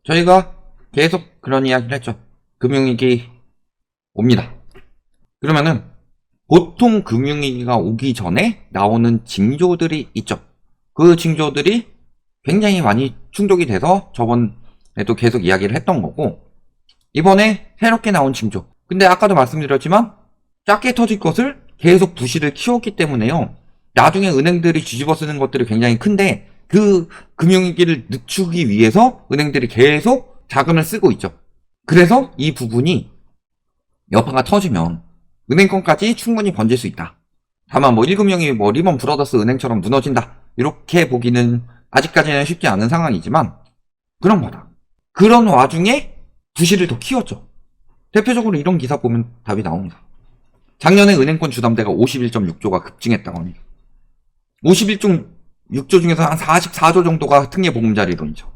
저희가 계속 그런 이야기를 했죠. 금융위기 옵니다. 그러면은 보통 금융위기가 오기 전에 나오는 징조들이 있죠. 그 징조들이 굉장히 많이 충족이 돼서 저번에도 계속 이야기를 했던 거고, 이번에 새롭게 나온 징조. 근데 아까도 말씀드렸지만 작게 터질 것을 계속 부실을 키웠기 때문에요. 나중에 은행들이 뒤집어 쓰는 것들이 굉장히 큰데 그 금융위기를 늦추기 위해서 은행들이 계속 자금을 쓰고 있죠. 그래서 이 부분이 여파가 터지면 은행권까지 충분히 번질 수 있다. 다만 1금융이 리먼 브러더스 은행처럼 무너진다, 이렇게 보기는 아직까지는 쉽지 않은 상황이지만 그런 거다. 그런 와중에 부실을 더 키웠죠. 대표적으로 이런 기사 보면 답이 나옵니다. 작년에 은행권 주담대가 51.6조가 급증했다고 합니다. 51.6조 중에서 한 44조 정도가 특례보금자리 돈이죠.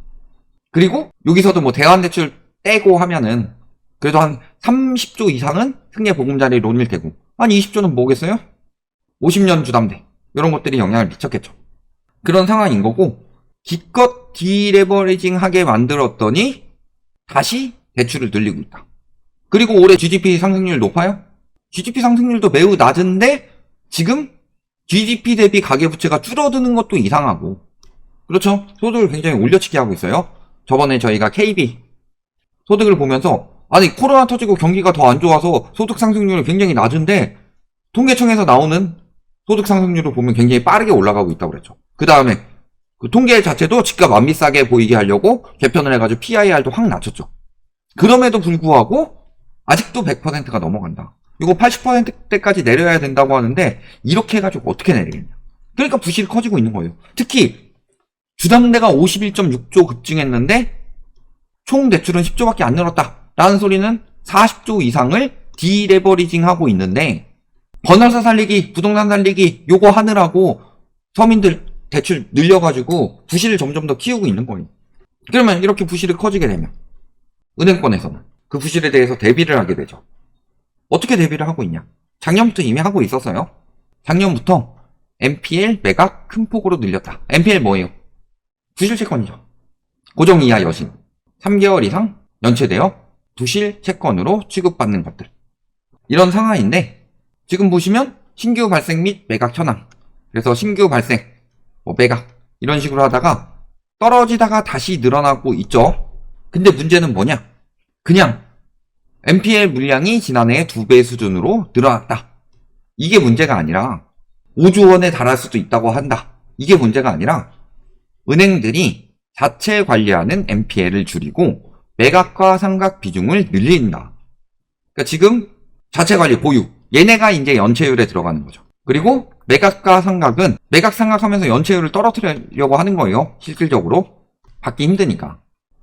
그리고 여기서도 대환대출 떼고 하면은 그래도 한 30조 이상은 특례보금자리 론일 테고, 한 20조는 뭐겠어요? 50년 주담대, 이런 것들이 영향을 미쳤겠죠. 그런 상황인 거고, 기껏 디레버리징하게 만들었더니 다시 대출을 늘리고 있다. 그리고 올해 GDP 상승률 높아요? GDP 상승률도 매우 낮은데 지금 GDP 대비 가계부채가 줄어드는 것도 이상하고, 그렇죠? 소득을 굉장히 올려치기 하고 있어요. 저번에 저희가 KB 소득을 보면서 아니 코로나 터지고 경기가 더 안 좋아서 소득 상승률이 굉장히 낮은데 통계청에서 나오는 소득 상승률을 보면 굉장히 빠르게 올라가고 있다고 그랬죠. 그 다음에 그 통계 자체도 집값 안 비싸게 보이게 하려고 개편을 해가지고 PIR도 확 낮췄죠. 그럼에도 불구하고 아직도 100%가 넘어간다. 이거 80%대까지 내려야 된다고 하는데 이렇게 해가지고 어떻게 내리겠냐. 그러니까 부실이 커지고 있는 거예요. 특히 주담대가 51.6조 급증했는데 총 대출은 10조밖에 안 늘었다 라는 소리는 40조 이상을 디레버리징 하고 있는데, 건설사 살리기, 부동산 살리기 요거 하느라고 서민들 대출 늘려가지고 부실을 점점 더 키우고 있는 거예요. 그러면 이렇게 부실이 커지게 되면 은행권에서는 그 부실에 대해서 대비를 하게 되죠. 어떻게 대비를 하고 있냐? 작년부터 이미 하고 있었어요. 작년부터 NPL 매각 큰 폭으로 늘렸다. NPL 뭐예요? 부실채권이죠. 고정 이하 여신 3개월 이상 연체되어 부실채권으로 취급받는 것들, 이런 상황인데, 지금 보시면 신규 발생 및 매각 현황, 그래서 신규 발생, 매각 이런 식으로 하다가 떨어지다가 다시 늘어나고 있죠. 근데 문제는 뭐냐? 그냥 NPL 물량이 지난해의 2배 수준으로 늘어났다, 이게 문제가 아니라 5조 원에 달할 수도 있다고 한다, 이게 문제가 아니라 은행들이 자체 관리하는 NPL을 줄이고 매각과 상각 비중을 늘린다. 그러니까 지금 자체 관리 보유, 얘네가 이제 연체율에 들어가는 거죠. 그리고 매각과 상각은 매각 상각하면서 연체율을 떨어뜨리려고 하는 거예요. 실질적으로 받기 힘드니까.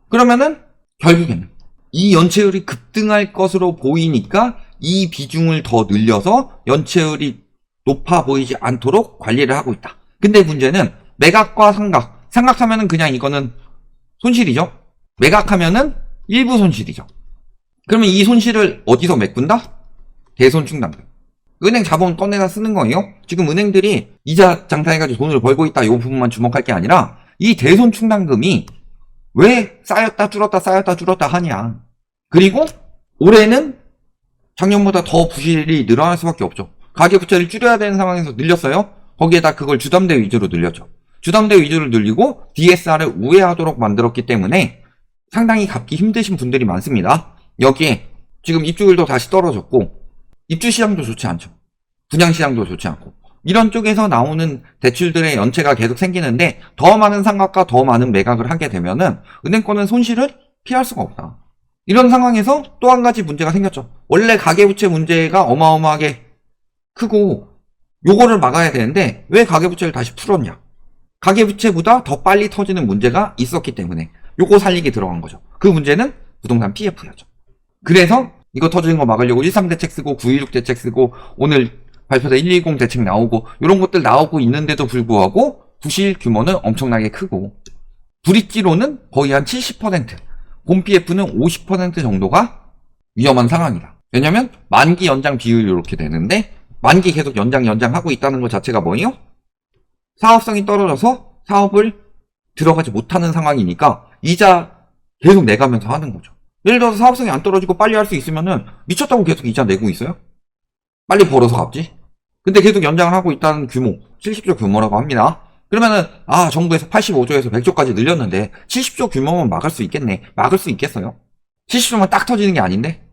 그러면은 결국에는 이 연체율이 급등할 것으로 보이니까 이 비중을 더 늘려서 연체율이 높아 보이지 않도록 관리를 하고 있다. 근데 문제는 매각과 상각하면은 그냥 이거는 손실이죠. 매각하면은 일부 손실이죠. 그러면 이 손실을 어디서 메꾼다? 대손충당금. 은행 자본 꺼내다 쓰는 거예요. 지금 은행들이 이자 장사해가지고 돈을 벌고 있다, 이 부분만 주목할 게 아니라 이 대손충당금이 왜 쌓였다 줄었다 하냐. 그리고 올해는 작년보다 더 부실이 늘어날 수밖에 없죠. 가계부채를 줄여야 되는 상황에서 늘렸어요. 거기에다 그걸 주담대 위주로 늘렸죠. 주담대 위주를 늘리고 DSR을 우회하도록 만들었기 때문에 상당히 갚기 힘드신 분들이 많습니다. 여기에 지금 입주율도 다시 떨어졌고 입주시장도 좋지 않죠. 분양시장도 좋지 않고, 이런 쪽에서 나오는 대출들의 연체가 계속 생기는데 더 많은 상각과 더 많은 매각을 하게 되면은 은행권은 손실을 피할 수가 없다. 이런 상황에서 또 한 가지 문제가 생겼죠. 원래 가계부채 문제가 어마어마하게 크고 요거를 막아야 되는데 왜 가계부채를 다시 풀었냐? 가계부채보다 더 빨리 터지는 문제가 있었기 때문에 요거 살리기 들어간 거죠. 그 문제는 부동산 PF였죠. 그래서 이거 터지는 거 막으려고 13 대책 쓰고 916 대책 쓰고 오늘 발표된 120 대책 나오고 이런 것들 나오고 있는데도 불구하고 부실 규모는 엄청나게 크고, 브릿지로는 거의 한 70%, 본 PF는 50% 정도가 위험한 상황이다. 왜냐면 만기 연장 비율이 이렇게 되는데 만기 계속 연장하고 있다는 것 자체가 뭐예요? 사업성이 떨어져서 사업을 들어가지 못하는 상황이니까 이자 계속 내가면서 하는 거죠. 예를 들어서 사업성이 안 떨어지고 빨리 할 수 있으면은 미쳤다고 계속 이자 내고 있어요? 빨리 벌어서 갚지? 근데 계속 연장을 하고 있다는 규모, 70조 규모라고 합니다. 그러면은, 정부에서 85조에서 100조까지 늘렸는데, 70조 규모면 막을 수 있겠네. 막을 수 있겠어요? 70조만 딱 터지는 게 아닌데?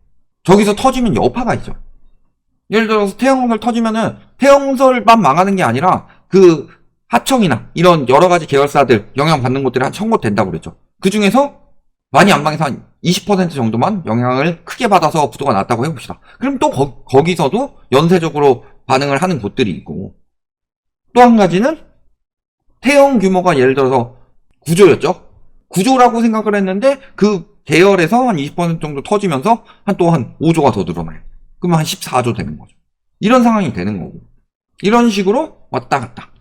저기서 터지면 여파가 있죠. 예를 들어서 태영건설 터지면은, 태영건설만 망하는 게 아니라, 그, 하청이나, 이런 여러 가지 계열사들, 영향받는 곳들이 한 1000곳 된다고 그랬죠. 그 중에서, 많이 안 망해서 한 20% 정도만 영향을 크게 받아서 부도가 났다고 해봅시다. 그럼 또 거기서도 연쇄적으로 반응을 하는 곳들이 있고, 또 한 가지는 태형 규모가 예를 들어서 9조였죠. 9조라고 생각을 했는데 그 계열에서 한 20% 정도 터지면서 또 한 5조가 더 늘어나요. 그러면 한 14조 되는 거죠. 이런 상황이 되는 거고, 이런 식으로 왔다 갔다.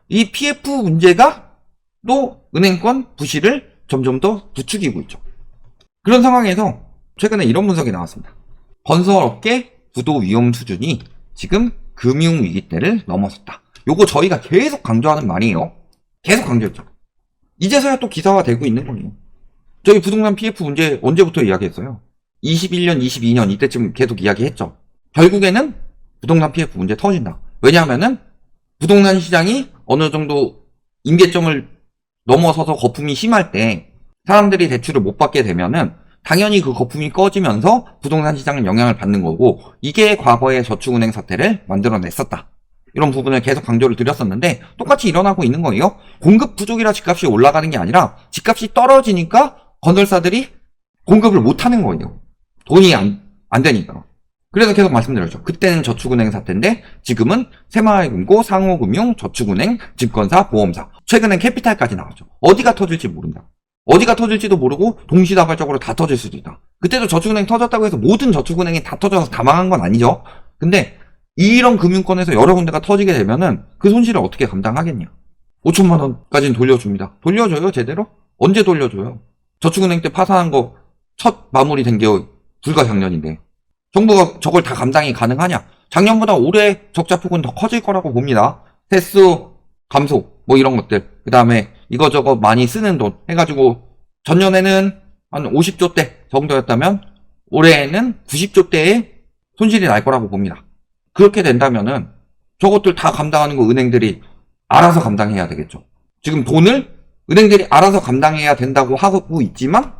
이 PF 문제가 또 은행권 부실을 점점 더 부추기고 있죠. 그런 상황에서 최근에 이런 분석이 나왔습니다. 건설업계 부도 위험 수준이 지금 금융위기 때를 넘어섰다. 요거 저희가 계속 강조하는 말이에요. 계속 강조했죠. 이제서야 또 기사화 되고 있는 거예요. 저희 부동산 PF 문제 언제부터 이야기했어요? 21년, 22년 이때쯤 계속 이야기했죠. 결국에는 부동산 PF 문제 터진다. 왜냐하면은 부동산 시장이 어느 정도 임계점을 넘어서서 거품이 심할 때 사람들이 대출을 못 받게 되면은 당연히 그 거품이 꺼지면서 부동산 시장은 영향을 받는 거고, 이게 과거의 저축은행 사태를 만들어냈었다. 이런 부분을 계속 강조를 드렸었는데 똑같이 일어나고 있는 거예요. 공급 부족이라 집값이 올라가는 게 아니라 집값이 떨어지니까 건설사들이 공급을 못하는 거예요. 돈이 안 되니까. 그래서 계속 말씀드렸죠. 그때는 저축은행 사태인데 지금은 새마을금고, 상호금융, 저축은행, 증권사, 보험사, 최근엔 캐피탈까지 나왔죠. 어디가 터질지 모른다. 어디가 터질지도 모르고 동시다발적으로 다 터질 수도 있다. 그때도 저축은행 터졌다고 해서 모든 저축은행이 다 터져서 다 망한 건 아니죠. 근데 이런 금융권에서 여러 군데가 터지게 되면은 그 손실을 어떻게 감당하겠냐. 5천만 원까지는 돌려줍니다. 돌려줘요, 제대로? 언제 돌려줘요? 저축은행 때 파산한 거 첫 마무리된 게 불과 작년인데 정부가 저걸 다 감당이 가능하냐? 작년보다 올해 적자폭은 더 커질 거라고 봅니다. 세수 감소 뭐 이런 것들, 그 다음에 이거저거 많이 쓰는 돈 해가지고 전년에는 한 50조대 정도였다면 올해에는 90조대의 손실이 날 거라고 봅니다. 그렇게 된다면은 저것들 다 감당하는 거 은행들이 알아서 감당해야 되겠죠. 지금 돈을 은행들이 알아서 감당해야 된다고 하고 있지만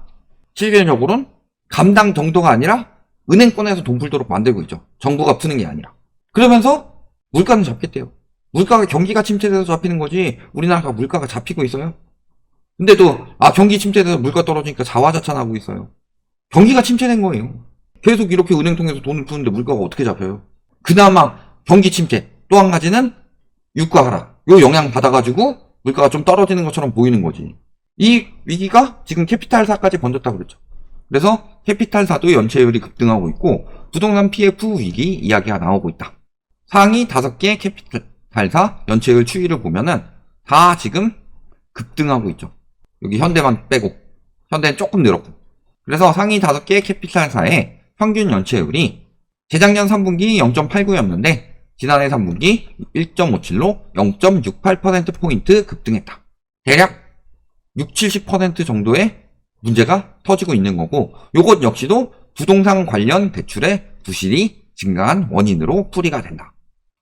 실질적으로는 감당 정도가 아니라 은행권에서 돈 풀도록 만들고 있죠. 정부가 푸는 게 아니라. 그러면서 물가는 잡겠대요. 물가가 경기가 침체돼서 잡히는 거지 우리나라가 물가가 잡히고 있어요? 근데도 경기 침체돼서 물가 떨어지니까 자화자찬하고 있어요. 경기가 침체된 거예요. 계속 이렇게 은행 통해서 돈을 푸는데 물가가 어떻게 잡혀요? 그나마 경기 침체, 또 한 가지는 유가 하락, 요 영향 받아가지고 물가가 좀 떨어지는 것처럼 보이는 거지. 이 위기가 지금 캐피탈사까지 번졌다고 그랬죠. 그래서 캐피탈사도 연체율이 급등하고 있고 부동산 PF 위기 이야기가 나오고 있다. 상위 5개 캐피탈사 연체율 추이를 보면은 다 지금 급등하고 있죠. 여기 현대만 빼고, 현대는 조금 늘었고. 그래서 상위 5개 캐피탈사의 평균 연체율이 재작년 3분기 0.89였는데 지난해 3분기 1.57로 0.68%포인트 급등했다. 대략 60-70% 정도의 문제가 터지고 있는 거고, 요것 역시도 부동산 관련 대출의 부실이 증가한 원인으로 풀이가 된다.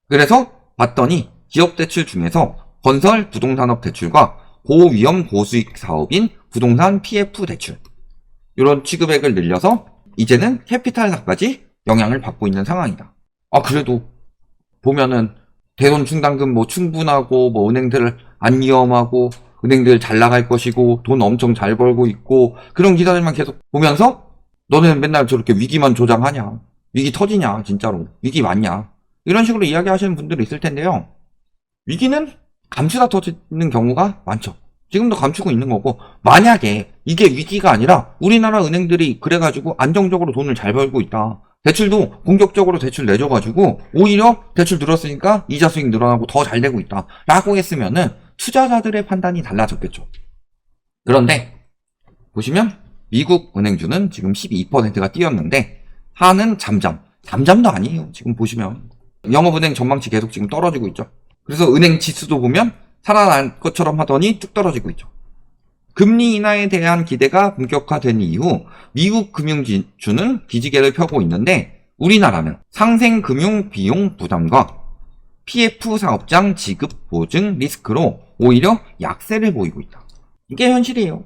그래서 봤더니 기업 대출 중에서 건설 부동산업 대출과 고위험 고수익 사업인 부동산 PF 대출, 이런 취급액을 늘려서 이제는 캐피탈사까지 영향을 받고 있는 상황이다. 그래도 보면은 대손 충당금 뭐 충분하고 뭐 은행들 안 위험하고 은행들 잘 나갈 것이고 돈 엄청 잘 벌고 있고 그런 기사들만 계속 보면서 너는 맨날 저렇게 위기만 조장하냐, 위기 터지냐, 진짜로 위기 맞냐, 이런 식으로 이야기하시는 분들이 있을 텐데요. 위기는 감추다 터지는 경우가 많죠. 지금도 감추고 있는 거고, 만약에 이게 위기가 아니라 우리나라 은행들이 그래가지고 안정적으로 돈을 잘 벌고 있다, 대출도 공격적으로 대출 내줘가지고 오히려 대출 늘었으니까 이자 수익 늘어나고 더 잘 되고 있다 라고 했으면은 투자자들의 판단이 달라졌겠죠. 그런데 보시면 미국 은행주는 지금 12%가 뛰었는데 한은 잠잠도 아니에요. 지금 보시면 영업은행 전망치 계속 지금 떨어지고 있죠. 그래서 은행 지수도 보면 살아날 것처럼 하더니 쭉 떨어지고 있죠. 금리 인하에 대한 기대가 본격화된 이후 미국 금융지주는 기지개를 펴고 있는데 우리나라는 상생 금융 비용 부담과 PF 사업장 지급 보증 리스크로 오히려 약세를 보이고 있다. 이게 현실이에요.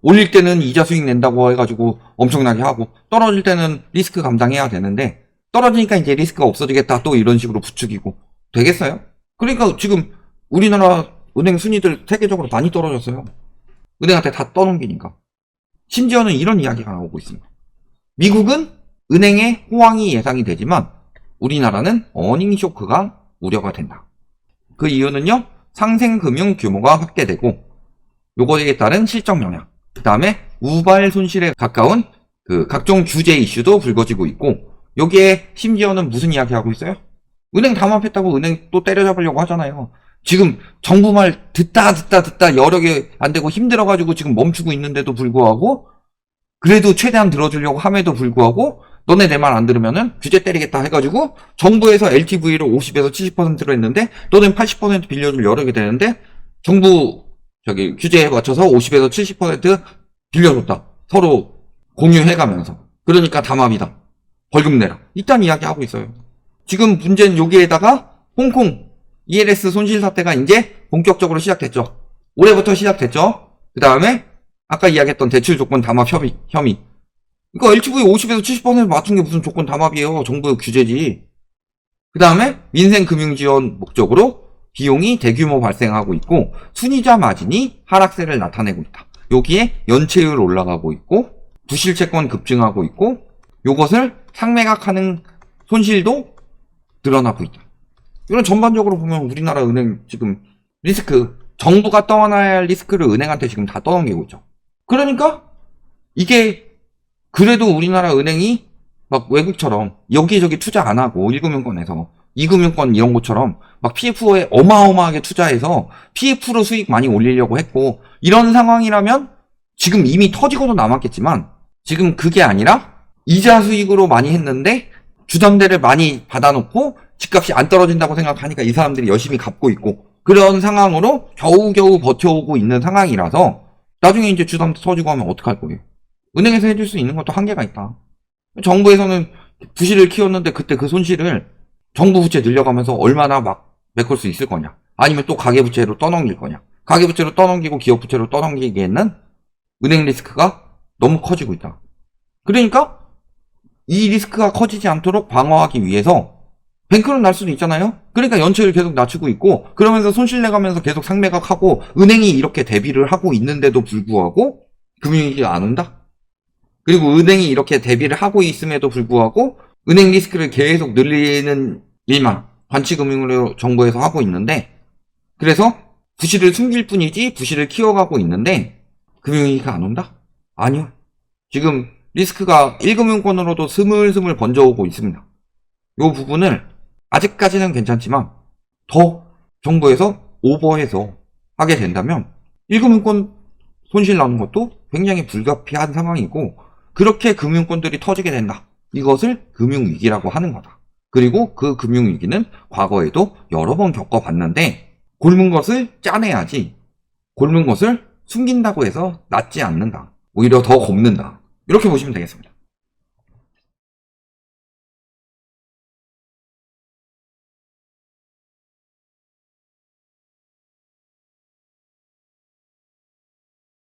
올릴 때는 이자 수익 낸다고 해가지고 엄청나게 하고 떨어질 때는 리스크 감당해야 되는데 떨어지니까 이제 리스크가 없어지겠다 또 이런 식으로 부추기고 되겠어요? 그러니까 지금 우리나라 은행 순위들 세계적으로 많이 떨어졌어요. 은행한테 다 떠넘기니까. 심지어는 이런 이야기가 나오고 있습니다. 미국은 은행의 호황이 예상이 되지만 우리나라는 어닝 쇼크가 우려가 된다. 그 이유는요, 상생금융 규모가 확대되고 요거에 따른 실적 영향, 그 다음에 우발 손실에 가까운 그 각종 규제 이슈도 불거지고 있고, 여기에 심지어는 무슨 이야기 하고 있어요? 은행 담합했다고 은행 또 때려잡으려고 하잖아요. 지금 정부 말 듣다 여러 개 안 되고 힘들어가지고 지금 멈추고 있는데도 불구하고, 그래도 최대한 들어주려고 함에도 불구하고 너네 내 말 안 들으면은 규제 때리겠다 해가지고 정부에서 LTV를 50에서 70%로 했는데 너는 80% 빌려줄 여러 개 되는데 정부 규제에 맞춰서 50에서 70% 빌려줬다. 서로 공유해가면서. 그러니까 담합이다. 벌금 내라. 이딴 이야기 하고 있어요. 지금 문제는 여기에다가 홍콩 ELS 손실 사태가 이제 본격적으로 시작됐죠. 올해부터 시작됐죠. 그 다음에 아까 이야기했던 대출 조건 담합 혐의. 이거 LTV 50에서 70% 맞춘 게 무슨 조건 담합이에요. 정부 규제지. 그 다음에 민생 금융 지원 목적으로 비용이 대규모 발생하고 있고 순이자 마진이 하락세를 나타내고 있다. 여기에 연체율 올라가고 있고 부실채권 급증하고 있고 요것을 상매각하는 손실도 늘어나고 있다. 이런 전반적으로 보면 우리나라 은행 지금 리스크, 정부가 떠안아야 할 리스크를 은행한테 지금 다 떠넘기고 있죠. 그러니까 이게 그래도 우리나라 은행이 막 외국처럼 여기저기 투자 안 하고 1금융권에서 2금융권 이런 것처럼 막 PF에 어마어마하게 투자해서 PF로 수익 많이 올리려고 했고 이런 상황이라면 지금 이미 터지고도 남았겠지만 지금 그게 아니라 이자 수익으로 많이 했는데 주담대를 많이 받아놓고 집값이 안 떨어진다고 생각하니까 이 사람들이 열심히 갚고 있고 그런 상황으로 겨우겨우 버텨오고 있는 상황이라서 나중에 이제 주담대 터지고 하면 어떡할 거예요? 은행에서 해줄 수 있는 것도 한계가 있다. 정부에서는 부실을 키웠는데 그때 그 손실을 정부 부채 늘려가면서 얼마나 막 메꿀 수 있을 거냐? 아니면 또 가계부채로 떠넘길 거냐? 가계부채로 떠넘기고 기업부채로 떠넘기기에는 은행 리스크가 너무 커지고 있다. 그러니까 이 리스크가 커지지 않도록 방어하기 위해서 뱅크는 날 수도 있잖아요? 그러니까 연체율 계속 낮추고 있고 그러면서 손실 내가면서 계속 상매각하고 은행이 이렇게 대비를 하고 있는데도 불구하고 금융위기가 안 온다? 그리고 은행이 이렇게 대비를 하고 있음에도 불구하고 은행 리스크를 계속 늘리는 일만 관치금융으로 정부에서 하고 있는데 그래서 부실을 숨길 뿐이지 부실을 키워가고 있는데 금융위기가 안 온다? 아니요. 지금 리스크가 1금융권으로도 스물스물 번져오고 있습니다. 이 부분을 아직까지는 괜찮지만 더 정부에서 오버해서 하게 된다면 1금융권 손실 나는 것도 굉장히 불가피한 상황이고 그렇게 금융권들이 터지게 된다. 이것을 금융위기라고 하는 거다. 그리고 그 금융위기는 과거에도 여러 번 겪어봤는데 곪은 것을 짜내야지 곪은 것을 숨긴다고 해서 낫지 않는다. 오히려 더 곱는다. 이렇게 보시면 되겠습니다.